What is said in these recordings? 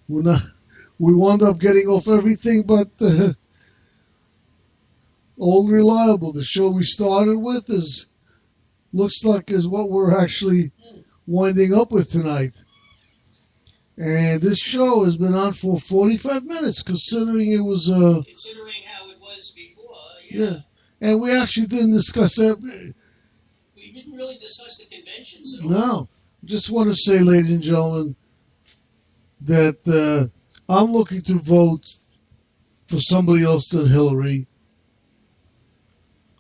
We're not. We wound up getting off everything but old reliable. The show we started with is looks like is what we're actually winding up with tonight. And this show has been on for 45 minutes, considering it was Considering how it was before, yeah. And we actually didn't discuss that. We didn't really discuss the conventions at all. No, just want to say, ladies and gentlemen, that I'm looking to vote for somebody else than Hillary.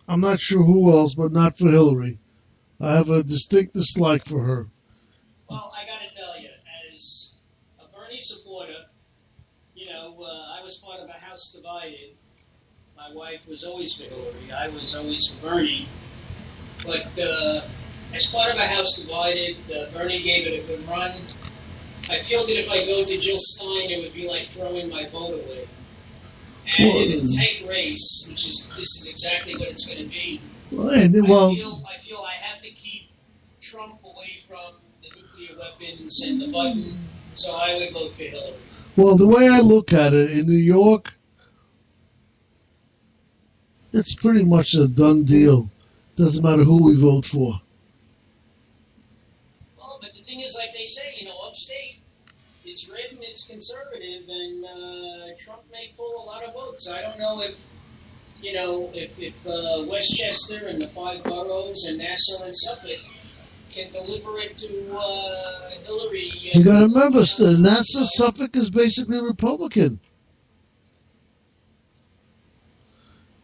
I'm not sure who else, but not for Hillary. I have a distinct dislike for her. Well, I got to tell you, as a Bernie supporter, I was part of a House divided. My wife was always for Hillary. I was always for Bernie. But as part of a House divided, Bernie gave it a good run. I feel that if I go to Jill Stein, it would be like throwing my vote away. And in a tight race, this is exactly what it's going to be. I feel I have to keep Trump away from the nuclear weapons and the button, so I would vote for Hillary. Well, the way I look at it, in New York, it's pretty much a done deal. Doesn't matter who we vote for. Well, but the thing is, like they say, upstate, it's red and it's conservative, and Trump may pull a lot of votes. I don't know if Westchester and the 5 boroughs and Nassau and Suffolk can deliver it to Hillary. You got to remember, Nassau, Suffolk is basically Republican.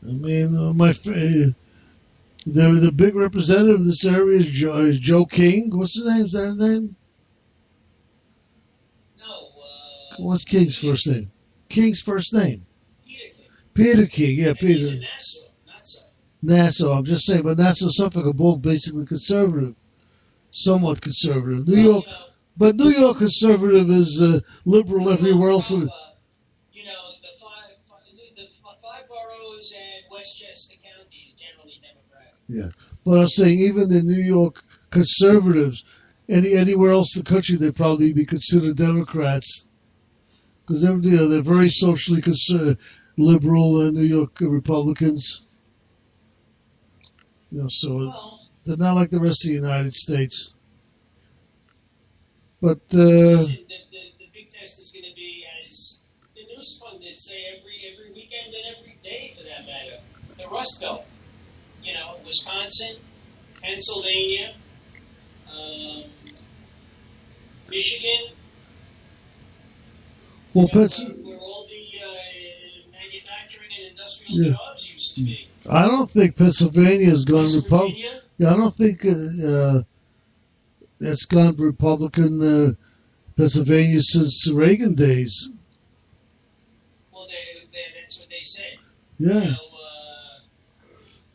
I mean, the big representative of this area is Joe King. What's his name? Is that his name? No. What's King's first name? King's first name? Peter King. Peter King, yeah, Peter. He's in Nassau, not Suffolk. Nassau, I'm just saying, but Nassau and Suffolk are both basically conservative. Somewhat conservative. New York conservative is liberal everywhere else. The 5 boroughs and Westchester County is generally Democratic. Yeah, but I'm saying even the New York conservatives, anywhere else in the country, they'd probably be considered Democrats because they're very socially liberal New York Republicans. They're not like the rest of the United States. But the big test is going to be, as the news pundits say, every weekend and every day for that matter, the Rust Belt. Wisconsin, Pennsylvania, Michigan. Where all the manufacturing and industrial jobs used to be. I don't think Pennsylvania has gone Republican. Yeah, I don't think that's gone Republican Pennsylvania since the Reagan days. Well, that's what they said. Yeah.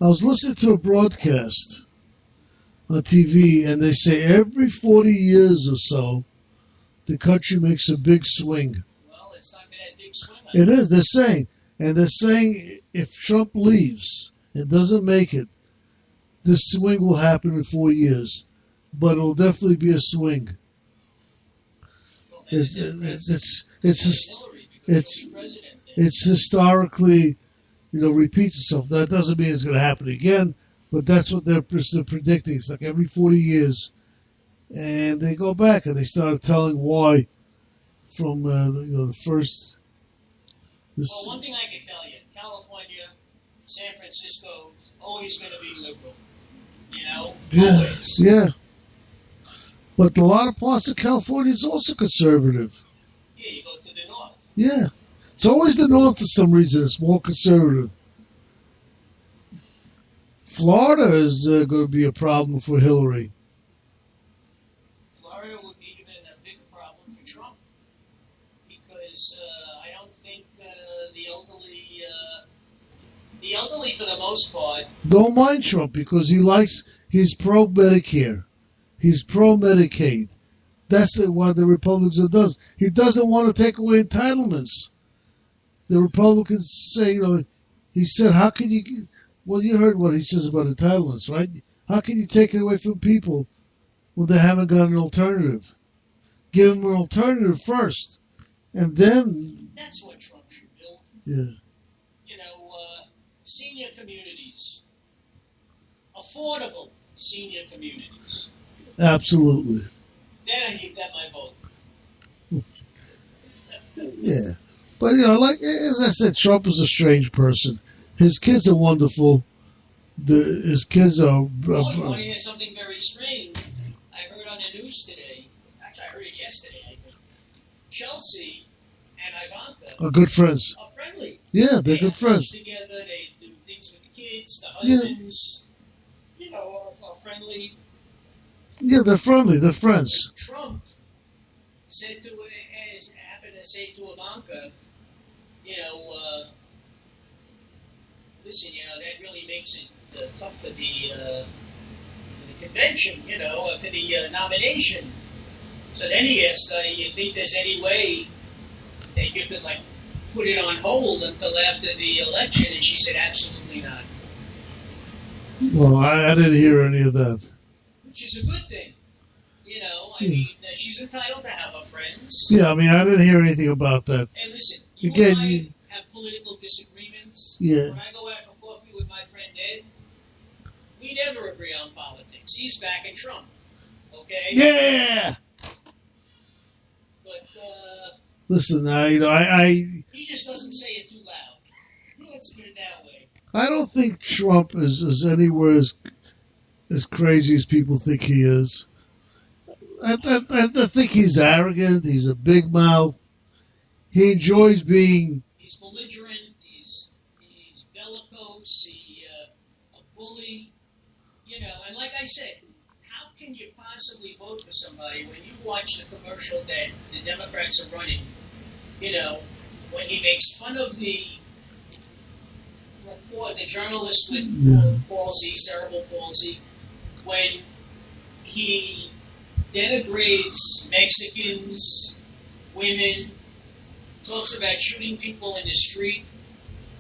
I was listening to a broadcast on TV, and they say every 40 years or so, the country makes a big swing. Well, it's not that big swing. It is. They're saying if Trump leaves and doesn't make it, this swing will happen in 4 years, but it'll definitely be a swing. It's historically, repeats itself. That doesn't mean it's going to happen again, but that's what they're predicting. It's like every 40 years, and they go back and they started telling why from the first. Well, one thing I can tell you, California, San Francisco is always going to be liberal. Always. Yeah. But a lot of parts of California is also conservative. Yeah, you go to the north. Yeah. It's always the north for some reason. It's more conservative. Florida is going to be a problem for Hillary. Florida would be even a bigger problem for Trump because I don't think the elderly for the most part don't mind Trump because he's pro-Medicare. He's pro-Medicaid. That's what the Republicans does. He doesn't want to take away entitlements. The Republicans say, he said, how can you, well, you heard what he says about entitlements, right? How can you take it away from people when they haven't got an alternative? Give them an alternative first, And then, That's what Trump should build. yeah, You know, senior communities, affordable senior communities. absolutely. Then you got my vote. Yeah. But, like, as I said, Trump is a strange person. His kids are wonderful. His kids are... Oh, you want to hear something very strange? I heard on the news today, actually I heard it yesterday, I think. Chelsea and Ivanka are good friends. are friendly. Yeah, they're They good have friends. lunch together, they do things with the kids, the husbands, are friendly. Yeah, they're friendly. They're friends. Trump happened to say to Ivanka, listen, that really makes it tough for the convention, for the nomination. So then he asked, you think there's any way that you could, put it on hold until after the election? And she said, absolutely not. Well, I didn't hear any of that. Which is a good thing. I mean, she's entitled to have her friends. Yeah, I mean, I didn't hear anything about that. Hey, listen, you Again, and I have political disagreements. Yeah. When I go out for coffee with my friend Ed, we never agree on politics. He's backing Trump. Okay? Yeah. But, Listen, he just doesn't say it too loud. Let's put it that way. I don't think Trump is anywhere as crazy as people think he is. I think he's arrogant. He's a big mouth. He enjoys being... He's belligerent. He's bellicose. A bully. And like I said, how can you possibly vote for somebody when you watch the commercial that the Democrats are running? When he makes fun of the journalist with palsy, cerebral palsy, when he denigrates Mexicans, women, talks about shooting people in the street.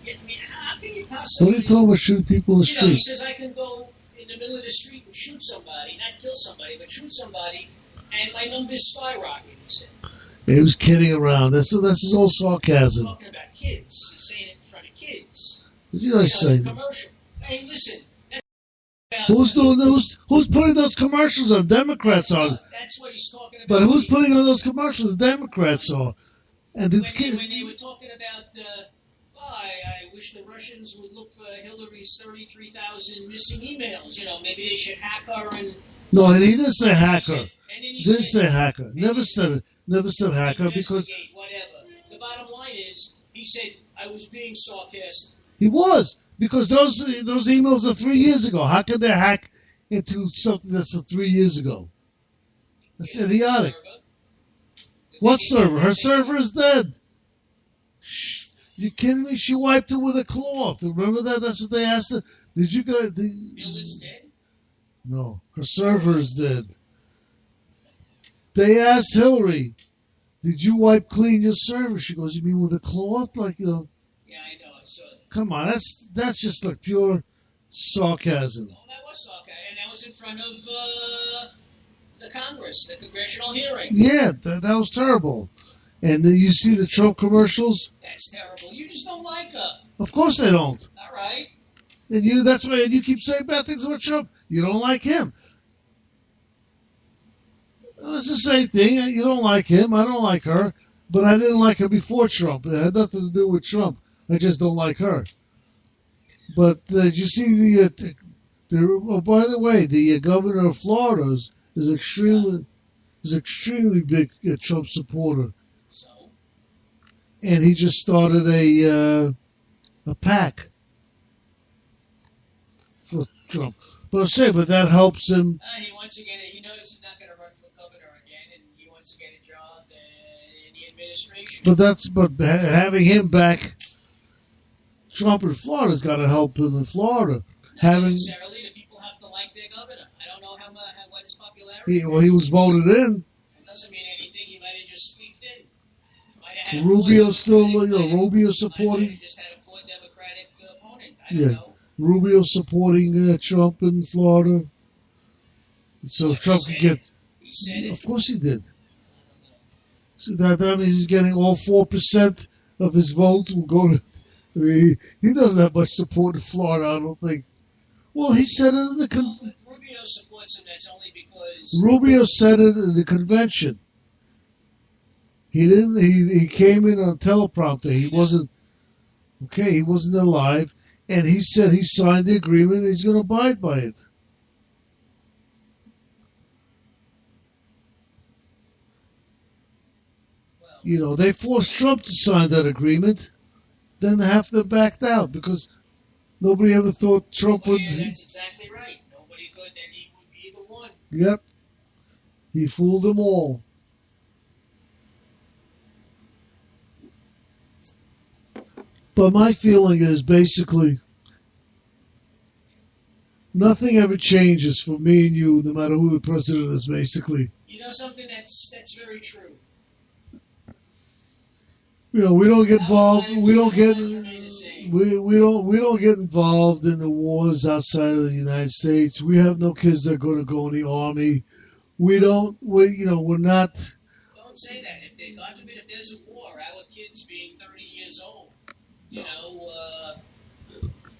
I mean, how can you possibly... What are you talking about shooting people in the street? He says, I can go in the middle of the street and shoot somebody, not kill somebody, but shoot somebody, and my numbers skyrocket, he said. He was kidding around. That's his old sarcasm. He's talking about kids. He's saying it in front of kids. Did you guys say? Commercial. Hey, listen. Who's putting those commercials on? Democrats are. That's what he's talking about. But who's putting on those commercials? The Democrats are. And when they were talking about, I wish the Russians would look for Hillary's 33,000 missing emails. Maybe they should hack her and... No, he didn't say hacker. He Didn't say hacker. Never said it. Never said hacker because... Whatever. The bottom line is, he said, I was being sarcastic. He was. Because those emails are 3 years ago. How could they hack into something that's 3 years ago? That's idiotic. What server? Her server is dead. Shh. You kidding me? She wiped it with a cloth. Remember that? That's what they asked her. Did you go? Miller's dead? No. Her server is dead. They asked Hillary, did you wipe clean your server? She goes, you mean with a cloth? Yeah, I know. I saw that. Come on. That's just like pure sarcasm. No, that was sarcasm. And that was in front of the Congress, the congressional hearing. Yeah, that was terrible. And then you see the Trump commercials. That's terrible. You just don't like her. Of course they don't. All right. And that's why you keep saying bad things about Trump. You don't like him. It's the same thing. You don't like him. I don't like her. But I didn't like her before Trump. It had nothing to do with Trump. I just don't like her. But did you see oh, by the way, the governor of Florida is extremely big Trump supporter. So? And he just started a PAC for Trump. But I'm saying, that helps him. He wants to get it. He knows he's not going to run for governor again, and he wants to get a job in the administration. But having him back, Trump in Florida's got to help him in Florida. Not necessarily. The people have to like their governor. I don't know what his popularity is. He was voted in. It doesn't mean anything. He might have just squeaked in. Rubio still, Rubio supporting. He just had a poor Democratic opponent. I don't know. Rubio supporting Trump in Florida. So Trump could get. He said it. Of course he did. So that means he's getting all 4% of his vote will go to. I mean, he doesn't have much support in Florida, I don't think. Well, he said it in the Rubio supports him. That's only because Rubio said it in the convention. He didn't. He came in on teleprompter. He wasn't okay. He wasn't alive, and he said he signed the agreement. And he's going to abide by it. You know, they forced Trump to sign that agreement. Then half of them backed out because nobody ever thought Trump would. Yeah, that's exactly right. Nobody thought that he would be the one. Yep. He fooled them all. But my feeling is basically nothing ever changes for me and you, no matter who the president is, basically. You know something that's very true. You know, we don't get involved. We don't get involved in the wars outside of the United States. We have no kids that are going to go in the army. We're not. Don't say that. God forbid, if there's a war, our kids being 30 years old,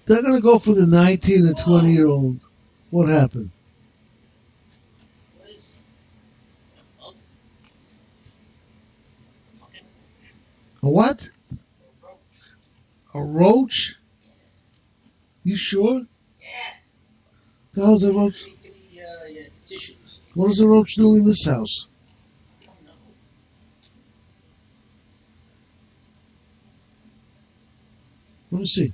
they're going to go for the 19 and 20-year-old. What happened? What is A what? a roach? A roach? You sure? Yeah. The hell's a roach? Give me your tissues. What does a roach do in this house? I don't know. Let me see.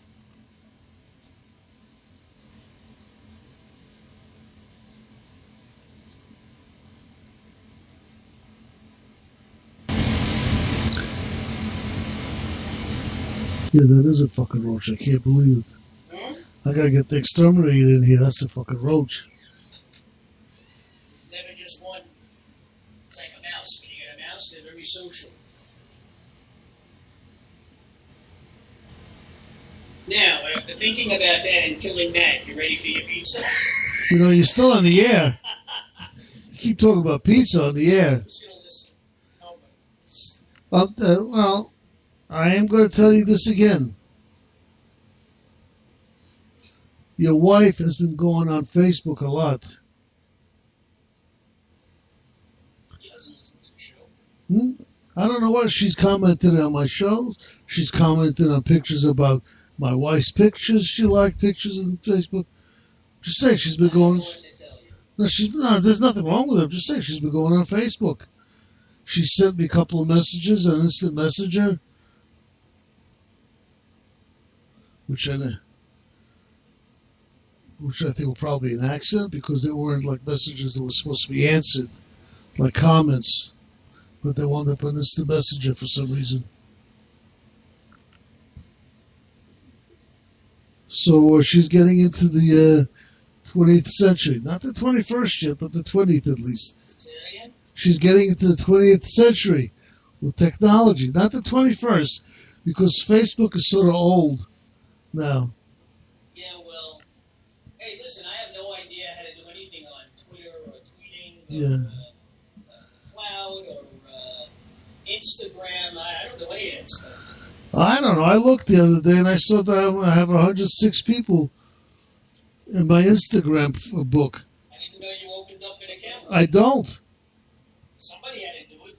Yeah, that is a fucking roach. I can't believe it. I gotta get the exterminator in here. That's a fucking roach. It's never just one. It's like a mouse. When you get a mouse, they're very social. Now, after thinking about that and killing that, you ready for your pizza? You know, you're still on the air. You keep talking about pizza on the air. Who's going to listen? Nobody. Well, I am going to tell you this again. Your wife has been going on Facebook a lot. He doesn't listen to the show. I don't know what. She's commented on my shows. She's commented on pictures about my wife's pictures. She liked pictures on Facebook. Just say she's been going. No, there's nothing wrong with her. Just say she's been going on Facebook. She sent me a couple of messages on Instant Messenger, which I think were probably an accident because they weren't like messages that were supposed to be answered, like comments, but they wound up on Instant Messenger for some reason. So she's getting into the 20th century. Not the 21st yet, but the 20th at least. Say that again? She's getting into the 20th century with technology, not the 21st, because Facebook is sort of old now. Yeah, well, hey, listen, I have no idea how to do anything on Twitter or tweeting or Cloud or Instagram. I don't know any of that stuff. I don't know. I looked the other day and I saw that I have 106 people in my Instagram book. I didn't know you opened up an account. I don't. Somebody had to do it.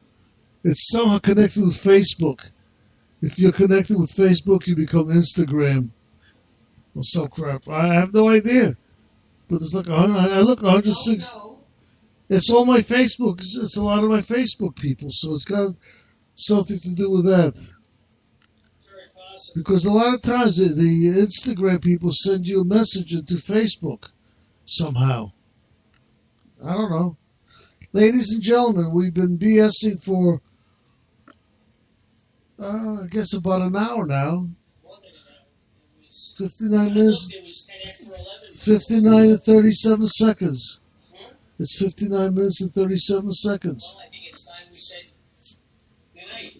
It's somehow connected with Facebook. If you're connected with Facebook, you become Instagram or some crap. I have no idea. But it's like I look 106. No. It's all my Facebook. It's a lot of my Facebook people. So it's got something to do with that. Very possible. Because a lot of times the Instagram people send you a message into Facebook somehow. I don't know. Ladies and gentlemen, we've been BSing for, I guess, about an hour now. More than an hour. It was, 59 minutes. It was 10 after 11. 59 and 37 seconds. Hmm? It's 59 minutes and 37 seconds. Well, I think it's time we said goodnight.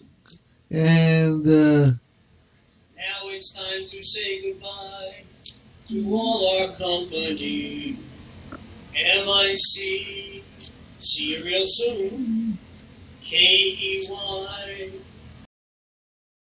And Now it's time to say goodbye to all our company. MIC. See you real soon. K-E-Y.